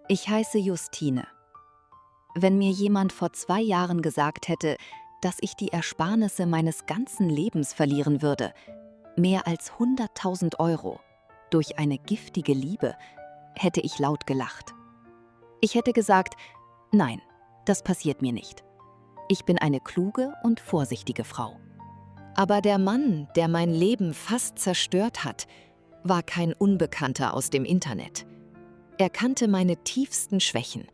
Ich heiße Justine. Wenn mir jemand vor 2 Jahren gesagt hätte, dass ich die Ersparnisse meines ganzen Lebens verlieren würde, mehr als 100.000 Euro, durch eine giftige Liebe, hätte ich laut gelacht. Ich hätte gesagt, nein, das passiert mir nicht. Ich bin eine kluge und vorsichtige Frau. Aber der Mann, der mein Leben fast zerstört hat, war kein Unbekannter aus dem Internet. Er kannte meine tiefsten Schwächen.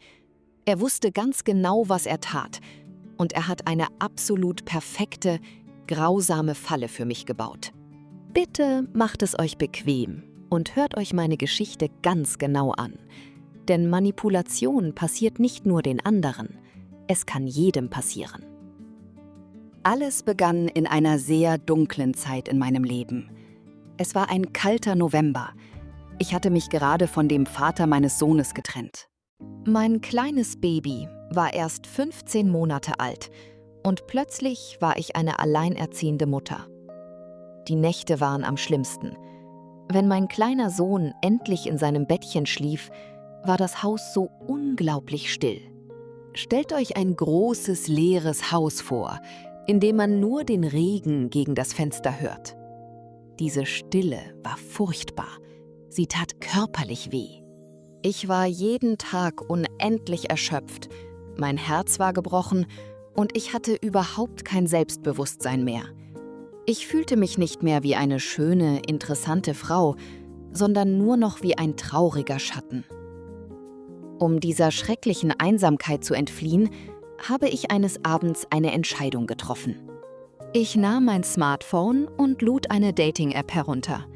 Er wusste ganz genau, was er tat. Und er hat eine absolut perfekte, grausame Falle für mich gebaut. Bitte macht es euch bequem und hört euch meine Geschichte ganz genau an. Denn Manipulation passiert nicht nur den anderen, es kann jedem passieren. Alles begann in einer sehr dunklen Zeit in meinem Leben. Es war ein kalter November. Ich hatte mich gerade von dem Vater meines Sohnes getrennt. Mein kleines Baby war erst 15 Monate alt und plötzlich war ich eine alleinerziehende Mutter. Die Nächte waren am schlimmsten. Wenn mein kleiner Sohn endlich in seinem Bettchen schlief, war das Haus so unglaublich still. Stellt euch ein großes, leeres Haus vor, in dem man nur den Regen gegen das Fenster hört. Diese Stille war furchtbar. Sie tat körperlich weh. Ich war jeden Tag unendlich erschöpft, mein Herz war gebrochen und ich hatte überhaupt kein Selbstbewusstsein mehr. Ich fühlte mich nicht mehr wie eine schöne, interessante Frau, sondern nur noch wie ein trauriger Schatten. Um dieser schrecklichen Einsamkeit zu entfliehen, habe ich eines Abends eine Entscheidung getroffen. Ich nahm mein Smartphone und lud eine Dating-App herunter.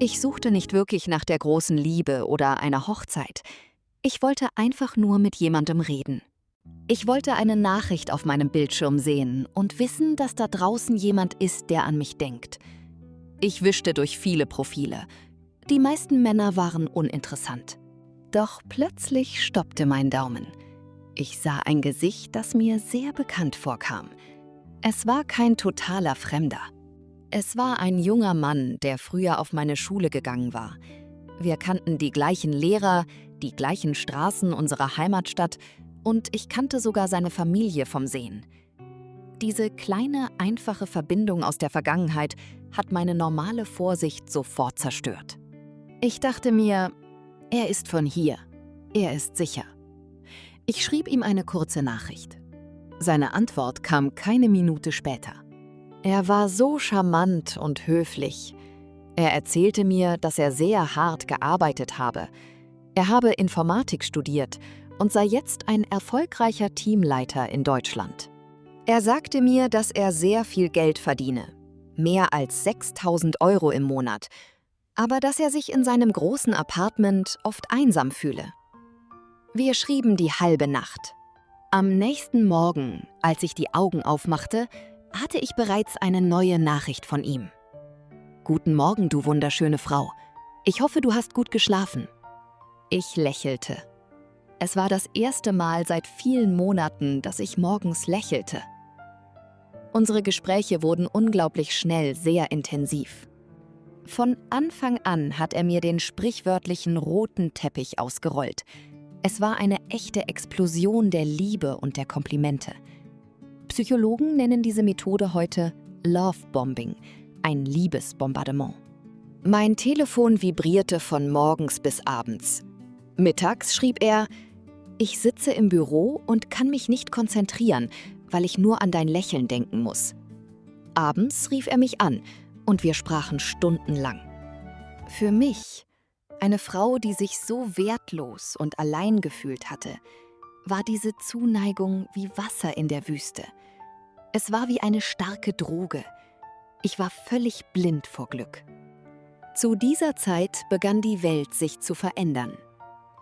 Ich suchte nicht wirklich nach der großen Liebe oder einer Hochzeit. Ich wollte einfach nur mit jemandem reden. Ich wollte eine Nachricht auf meinem Bildschirm sehen und wissen, dass da draußen jemand ist, der an mich denkt. Ich wischte durch viele Profile. Die meisten Männer waren uninteressant. Doch plötzlich stoppte mein Daumen. Ich sah ein Gesicht, das mir sehr bekannt vorkam. Es war kein totaler Fremder. Es war ein junger Mann, der früher auf meine Schule gegangen war. Wir kannten die gleichen Lehrer, die gleichen Straßen unserer Heimatstadt und ich kannte sogar seine Familie vom Sehen. Diese kleine, einfache Verbindung aus der Vergangenheit hat meine normale Vorsicht sofort zerstört. Ich dachte mir, er ist von hier. Er ist sicher. Ich schrieb ihm eine kurze Nachricht. Seine Antwort kam keine Minute später. Er war so charmant und höflich. Er erzählte mir, dass er sehr hart gearbeitet habe. Er habe Informatik studiert und sei jetzt ein erfolgreicher Teamleiter in Deutschland. Er sagte mir, dass er sehr viel Geld verdiene, mehr als 6.000 Euro im Monat, aber dass er sich in seinem großen Apartment oft einsam fühle. Wir schrieben die halbe Nacht. Am nächsten Morgen, als ich die Augen aufmachte, hatte ich bereits eine neue Nachricht von ihm. »Guten Morgen, du wunderschöne Frau. Ich hoffe, du hast gut geschlafen.« Ich lächelte. Es war das erste Mal seit vielen Monaten, dass ich morgens lächelte. Unsere Gespräche wurden unglaublich schnell sehr intensiv. Von Anfang an hat er mir den sprichwörtlichen roten Teppich ausgerollt. Es war eine echte Explosion der Liebe und der Komplimente. Psychologen nennen diese Methode heute Love-Bombing, ein Liebesbombardement. Mein Telefon vibrierte von morgens bis abends. Mittags schrieb er, »Ich sitze im Büro und kann mich nicht konzentrieren, weil ich nur an dein Lächeln denken muss.« Abends rief er mich an und wir sprachen stundenlang. Für mich, eine Frau, die sich so wertlos und allein gefühlt hatte, war diese Zuneigung wie Wasser in der Wüste. Es war wie eine starke Droge. Ich war völlig blind vor Glück. Zu dieser Zeit begann die Welt sich zu verändern.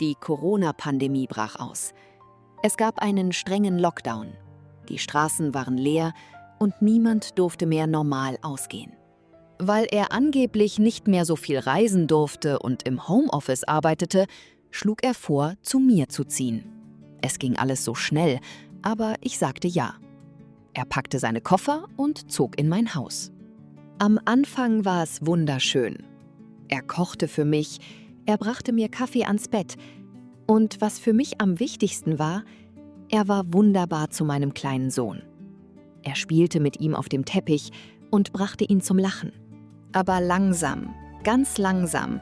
Die Corona-Pandemie brach aus. Es gab einen strengen Lockdown. Die Straßen waren leer und niemand durfte mehr normal ausgehen. Weil er angeblich nicht mehr so viel reisen durfte und im Homeoffice arbeitete, schlug er vor, zu mir zu ziehen. Es ging alles so schnell, aber ich sagte ja. Er packte seine Koffer und zog in mein Haus. Am Anfang war es wunderschön. Er kochte für mich, er brachte mir Kaffee ans Bett. Und was für mich am wichtigsten war, er war wunderbar zu meinem kleinen Sohn. Er spielte mit ihm auf dem Teppich und brachte ihn zum Lachen. Aber langsam, ganz langsam,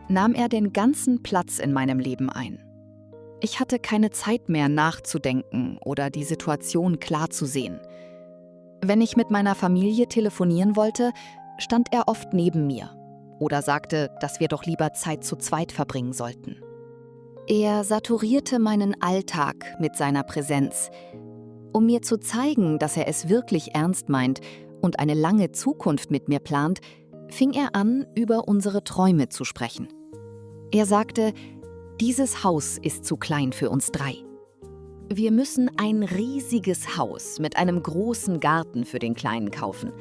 nahm er den ganzen Platz in meinem Leben ein. Ich hatte keine Zeit mehr nachzudenken oder die Situation klar zu sehen. Wenn ich mit meiner Familie telefonieren wollte, stand er oft neben mir oder sagte, dass wir doch lieber Zeit zu zweit verbringen sollten. Er saturierte meinen Alltag mit seiner Präsenz. Um mir zu zeigen, dass er es wirklich ernst meint und eine lange Zukunft mit mir plant, fing er an, über unsere Träume zu sprechen. Er sagte, dieses Haus ist zu klein für uns 3. Wir müssen ein riesiges Haus mit einem großen Garten für den Kleinen kaufen.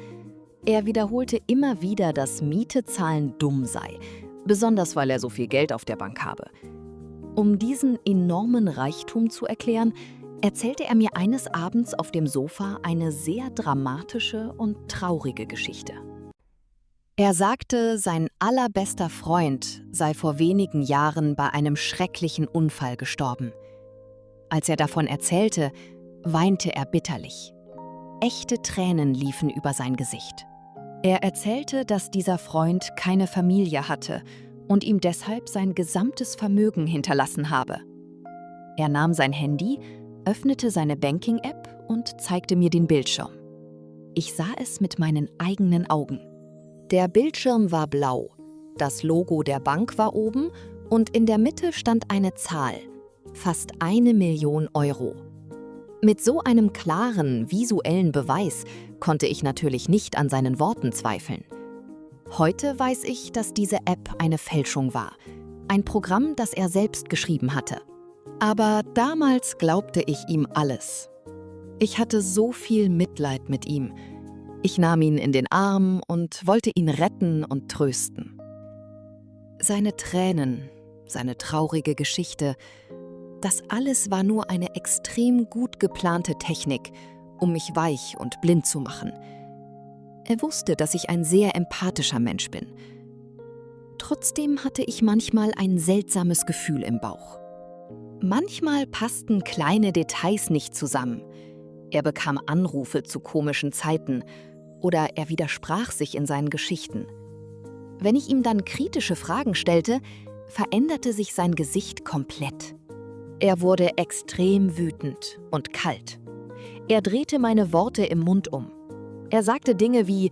Er wiederholte immer wieder, dass Miete zahlen dumm sei, besonders weil er so viel Geld auf der Bank habe. Um diesen enormen Reichtum zu erklären, erzählte er mir eines Abends auf dem Sofa eine sehr dramatische und traurige Geschichte. Er sagte, sein allerbester Freund sei vor wenigen Jahren bei einem schrecklichen Unfall gestorben. Als er davon erzählte, weinte er bitterlich. Echte Tränen liefen über sein Gesicht. Er erzählte, dass dieser Freund keine Familie hatte und ihm deshalb sein gesamtes Vermögen hinterlassen habe. Er nahm sein Handy, öffnete seine Banking-App und zeigte mir den Bildschirm. Ich sah es mit meinen eigenen Augen. Der Bildschirm war blau, das Logo der Bank war oben und in der Mitte stand eine Zahl, fast 1 Million Euro. Mit so einem klaren, visuellen Beweis konnte ich natürlich nicht an seinen Worten zweifeln. Heute weiß ich, dass diese App eine Fälschung war, ein Programm, das er selbst geschrieben hatte. Aber damals glaubte ich ihm alles. Ich hatte so viel Mitleid mit ihm. Ich nahm ihn in den Arm und wollte ihn retten und trösten. Seine Tränen, seine traurige Geschichte, das alles war nur eine extrem gut geplante Technik, um mich weich und blind zu machen. Er wusste, dass ich ein sehr empathischer Mensch bin. Trotzdem hatte ich manchmal ein seltsames Gefühl im Bauch. Manchmal passten kleine Details nicht zusammen. Er bekam Anrufe zu komischen Zeiten oder er widersprach sich in seinen Geschichten. Wenn ich ihm dann kritische Fragen stellte, veränderte sich sein Gesicht komplett. Er wurde extrem wütend und kalt. Er drehte meine Worte im Mund um. Er sagte Dinge wie: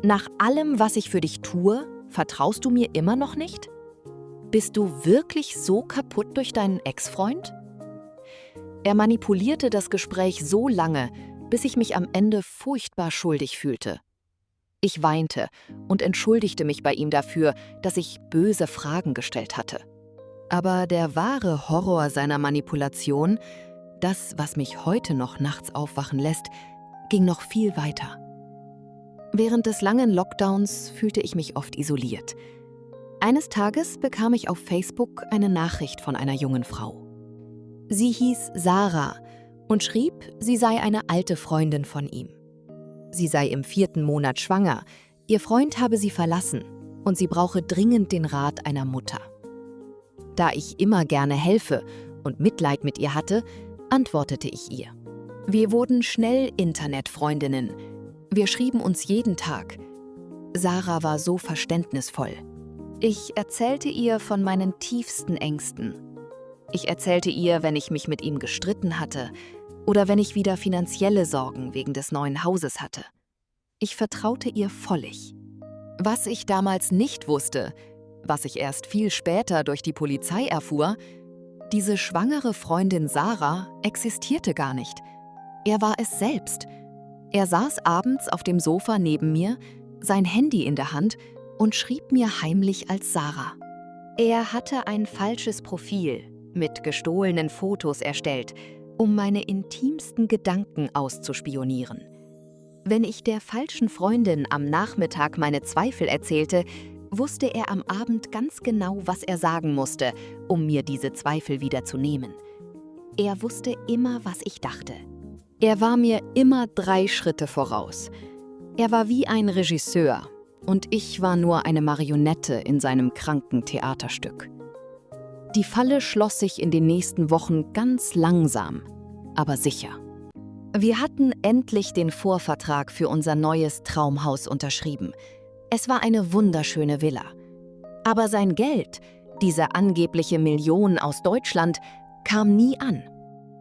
Nach allem, was ich für dich tue, vertraust du mir immer noch nicht? Bist du wirklich so kaputt durch deinen Ex-Freund? Er manipulierte das Gespräch so lange, bis ich mich am Ende furchtbar schuldig fühlte. Ich weinte und entschuldigte mich bei ihm dafür, dass ich böse Fragen gestellt hatte. Aber der wahre Horror seiner Manipulation, das, was mich heute noch nachts aufwachen lässt, ging noch viel weiter. Während des langen Lockdowns fühlte ich mich oft isoliert. Eines Tages bekam ich auf Facebook eine Nachricht von einer jungen Frau. Sie hieß Sarah und schrieb, sie sei eine alte Freundin von ihm. Sie sei im 4. Monat schwanger, ihr Freund habe sie verlassen und sie brauche dringend den Rat einer Mutter. Da ich immer gerne helfe und Mitleid mit ihr hatte, antwortete ich ihr. Wir wurden schnell Internetfreundinnen. Wir schrieben uns jeden Tag. Sarah war so verständnisvoll. Ich erzählte ihr von meinen tiefsten Ängsten. Ich erzählte ihr, wenn ich mich mit ihm gestritten hatte oder wenn ich wieder finanzielle Sorgen wegen des neuen Hauses hatte. Ich vertraute ihr völlig. Was ich damals nicht wusste, was ich erst viel später durch die Polizei erfuhr, diese schwangere Freundin Sarah existierte gar nicht. Er war es selbst. Er saß abends auf dem Sofa neben mir, sein Handy in der Hand und schrieb mir heimlich als Sarah. Er hatte ein falsches Profil mit gestohlenen Fotos erstellt, um meine intimsten Gedanken auszuspionieren. Wenn ich der falschen Freundin am Nachmittag meine Zweifel erzählte, wusste er am Abend ganz genau, was er sagen musste, um mir diese Zweifel wieder zu nehmen. Er wusste immer, was ich dachte. Er war mir immer 3 Schritte voraus. Er war wie ein Regisseur und ich war nur eine Marionette in seinem kranken Theaterstück. Die Falle schloss sich in den nächsten Wochen ganz langsam, aber sicher. Wir hatten endlich den Vorvertrag für unser neues Traumhaus unterschrieben. Es war eine wunderschöne Villa. Aber sein Geld, diese angebliche Million aus Deutschland, kam nie an.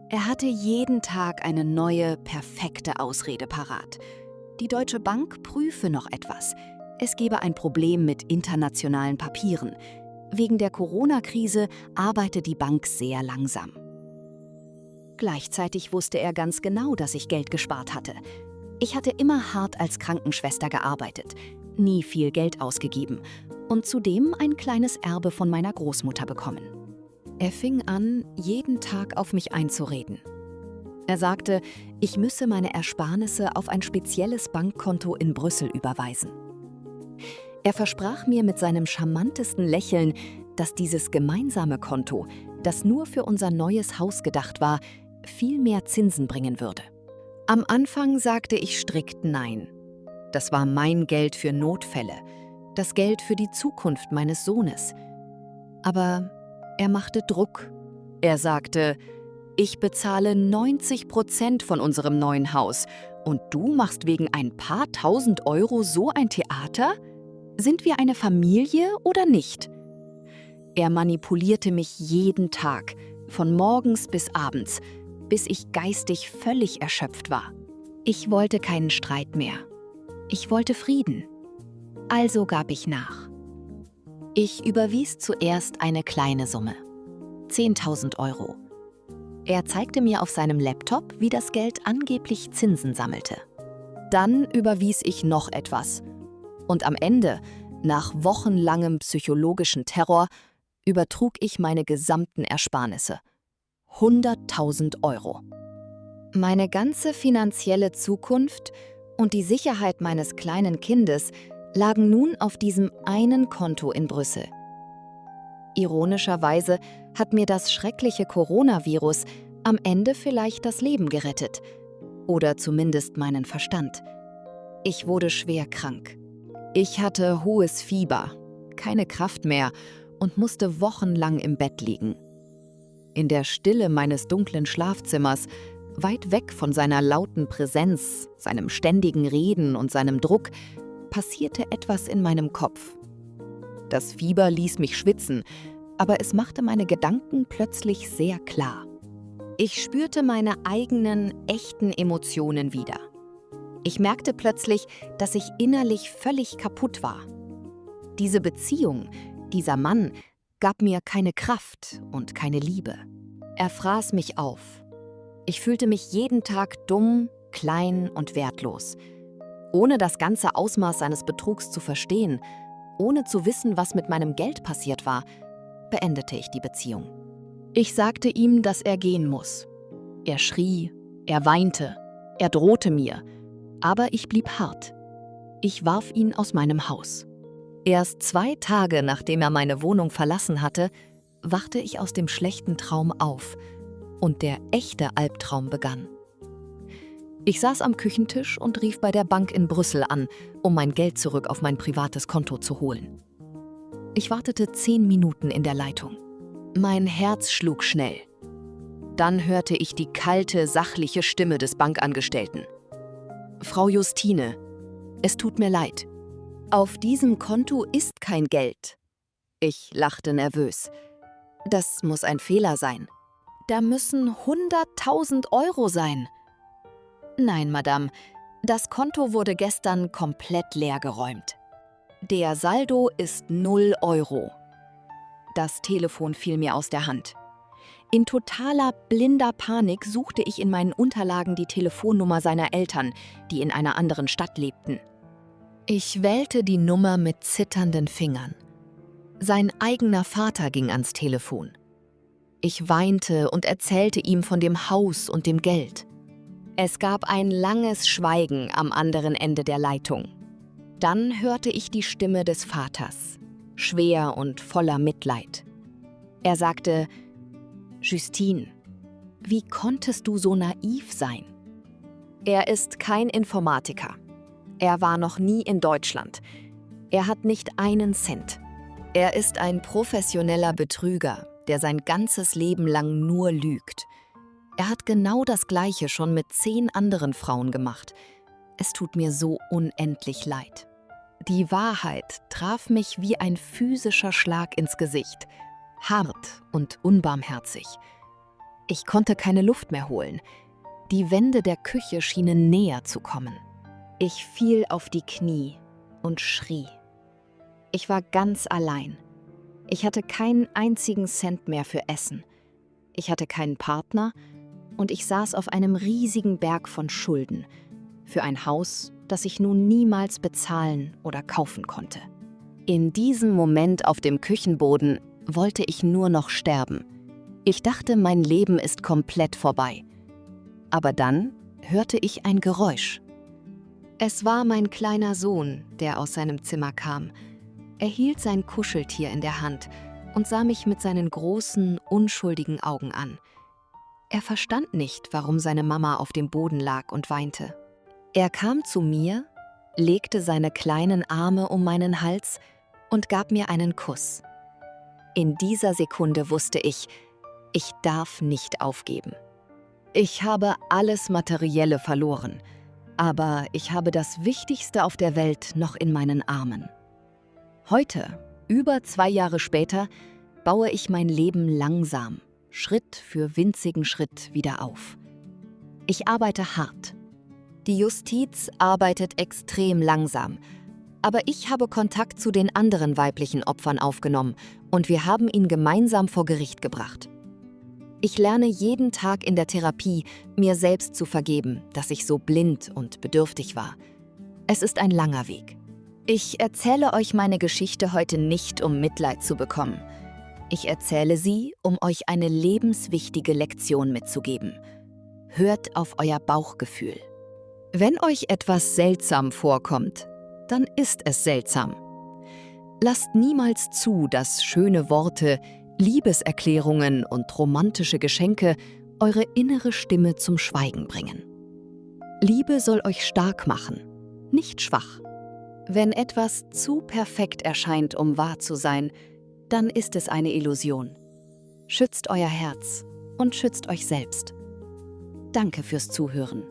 Er hatte jeden Tag eine neue, perfekte Ausrede parat. Die Deutsche Bank prüfe noch etwas. Es gebe ein Problem mit internationalen Papieren. Wegen der Corona-Krise arbeite die Bank sehr langsam. Gleichzeitig wusste er ganz genau, dass ich Geld gespart hatte. Ich hatte immer hart als Krankenschwester gearbeitet, nie viel Geld ausgegeben und zudem ein kleines Erbe von meiner Großmutter bekommen. Er fing an, jeden Tag auf mich einzureden. Er sagte, ich müsse meine Ersparnisse auf ein spezielles Bankkonto in Brüssel überweisen. Er versprach mir mit seinem charmantesten Lächeln, dass dieses gemeinsame Konto, das nur für unser neues Haus gedacht war, viel mehr Zinsen bringen würde. Am Anfang sagte ich strikt Nein. Das war mein Geld für Notfälle, das Geld für die Zukunft meines Sohnes. Aber er machte Druck. Er sagte, ich bezahle 90% von unserem neuen Haus und du machst wegen ein paar tausend Euro so ein Theater? Sind wir eine Familie oder nicht? Er manipulierte mich jeden Tag, von morgens bis abends, bis ich geistig völlig erschöpft war. Ich wollte keinen Streit mehr. Ich wollte Frieden. Also gab ich nach. Ich überwies zuerst eine kleine Summe, 10.000 Euro. Er zeigte mir auf seinem Laptop, wie das Geld angeblich Zinsen sammelte. Dann überwies ich noch etwas. Und am Ende, nach wochenlangem psychologischen Terror, übertrug ich meine gesamten Ersparnisse. 100.000 Euro. Meine ganze finanzielle Zukunft und die Sicherheit meines kleinen Kindes lagen nun auf diesem einen Konto in Brüssel. Ironischerweise hat mir das schreckliche Coronavirus am Ende vielleicht das Leben gerettet. Oder zumindest meinen Verstand. Ich wurde schwer krank. Ich hatte hohes Fieber, keine Kraft mehr und musste wochenlang im Bett liegen. In der Stille meines dunklen Schlafzimmers, weit weg von seiner lauten Präsenz, seinem ständigen Reden und seinem Druck, passierte etwas in meinem Kopf. Das Fieber ließ mich schwitzen, aber es machte meine Gedanken plötzlich sehr klar. Ich spürte meine eigenen, echten Emotionen wieder. Ich merkte plötzlich, dass ich innerlich völlig kaputt war. Diese Beziehung, dieser Mann, gab mir keine Kraft und keine Liebe. Er fraß mich auf. Ich fühlte mich jeden Tag dumm, klein und wertlos. Ohne das ganze Ausmaß seines Betrugs zu verstehen, ohne zu wissen, was mit meinem Geld passiert war, beendete ich die Beziehung. Ich sagte ihm, dass er gehen muss. Er schrie, er weinte, er drohte mir, aber ich blieb hart. Ich warf ihn aus meinem Haus. Erst 2 Tage, nachdem er meine Wohnung verlassen hatte, wachte ich aus dem schlechten Traum auf und der echte Albtraum begann. Ich saß am Küchentisch und rief bei der Bank in Brüssel an, um mein Geld zurück auf mein privates Konto zu holen. Ich wartete 10 Minuten in der Leitung. Mein Herz schlug schnell. Dann hörte ich die kalte, sachliche Stimme des Bankangestellten. »Frau Justine, es tut mir leid. Auf diesem Konto ist kein Geld.« Ich lachte nervös. »Das muss ein Fehler sein. Da müssen 100.000 Euro sein.« »Nein, Madame, das Konto wurde gestern komplett leergeräumt. Der Saldo ist 0 Euro.« Das Telefon fiel mir aus der Hand. In totaler, blinder Panik suchte ich in meinen Unterlagen die Telefonnummer seiner Eltern, die in einer anderen Stadt lebten. Ich wählte die Nummer mit zitternden Fingern. Sein eigener Vater ging ans Telefon. Ich weinte und erzählte ihm von dem Haus und dem Geld. Es gab ein langes Schweigen am anderen Ende der Leitung. Dann hörte ich die Stimme des Vaters, schwer und voller Mitleid. Er sagte, »Justine, wie konntest du so naiv sein?« Er ist kein Informatiker. Er war noch nie in Deutschland. Er hat nicht einen Cent. Er ist ein professioneller Betrüger, der sein ganzes Leben lang nur lügt. Er hat genau das Gleiche schon mit 10 anderen Frauen gemacht. Es tut mir so unendlich leid. Die Wahrheit traf mich wie ein physischer Schlag ins Gesicht. Hart und unbarmherzig. Ich konnte keine Luft mehr holen. Die Wände der Küche schienen näher zu kommen. Ich fiel auf die Knie und schrie. Ich war ganz allein. Ich hatte keinen einzigen Cent mehr für Essen. Ich hatte keinen Partner und ich saß auf einem riesigen Berg von Schulden für ein Haus, das ich nun niemals bezahlen oder kaufen konnte. In diesem Moment auf dem Küchenboden wollte ich nur noch sterben. Ich dachte, mein Leben ist komplett vorbei. Aber dann hörte ich ein Geräusch. Es war mein kleiner Sohn, der aus seinem Zimmer kam. Er hielt sein Kuscheltier in der Hand und sah mich mit seinen großen, unschuldigen Augen an. Er verstand nicht, warum seine Mama auf dem Boden lag und weinte. Er kam zu mir, legte seine kleinen Arme um meinen Hals und gab mir einen Kuss. In dieser Sekunde wusste ich darf nicht aufgeben. Ich habe alles Materielle verloren, aber ich habe das Wichtigste auf der Welt noch in meinen Armen. Heute, über 2 Jahre später, baue ich mein Leben langsam, Schritt für winzigen Schritt wieder auf. Ich arbeite hart. Die Justiz arbeitet extrem langsam, aber ich habe Kontakt zu den anderen weiblichen Opfern aufgenommen und wir haben ihn gemeinsam vor Gericht gebracht. Ich lerne jeden Tag in der Therapie, mir selbst zu vergeben, dass ich so blind und bedürftig war. Es ist ein langer Weg. Ich erzähle euch meine Geschichte heute nicht, um Mitleid zu bekommen. Ich erzähle sie, um euch eine lebenswichtige Lektion mitzugeben. Hört auf euer Bauchgefühl. Wenn euch etwas seltsam vorkommt, dann ist es seltsam. Lasst niemals zu, dass schöne Worte, Liebeserklärungen und romantische Geschenke eure innere Stimme zum Schweigen bringen. Liebe soll euch stark machen, nicht schwach. Wenn etwas zu perfekt erscheint, um wahr zu sein, dann ist es eine Illusion. Schützt euer Herz und schützt euch selbst. Danke fürs Zuhören.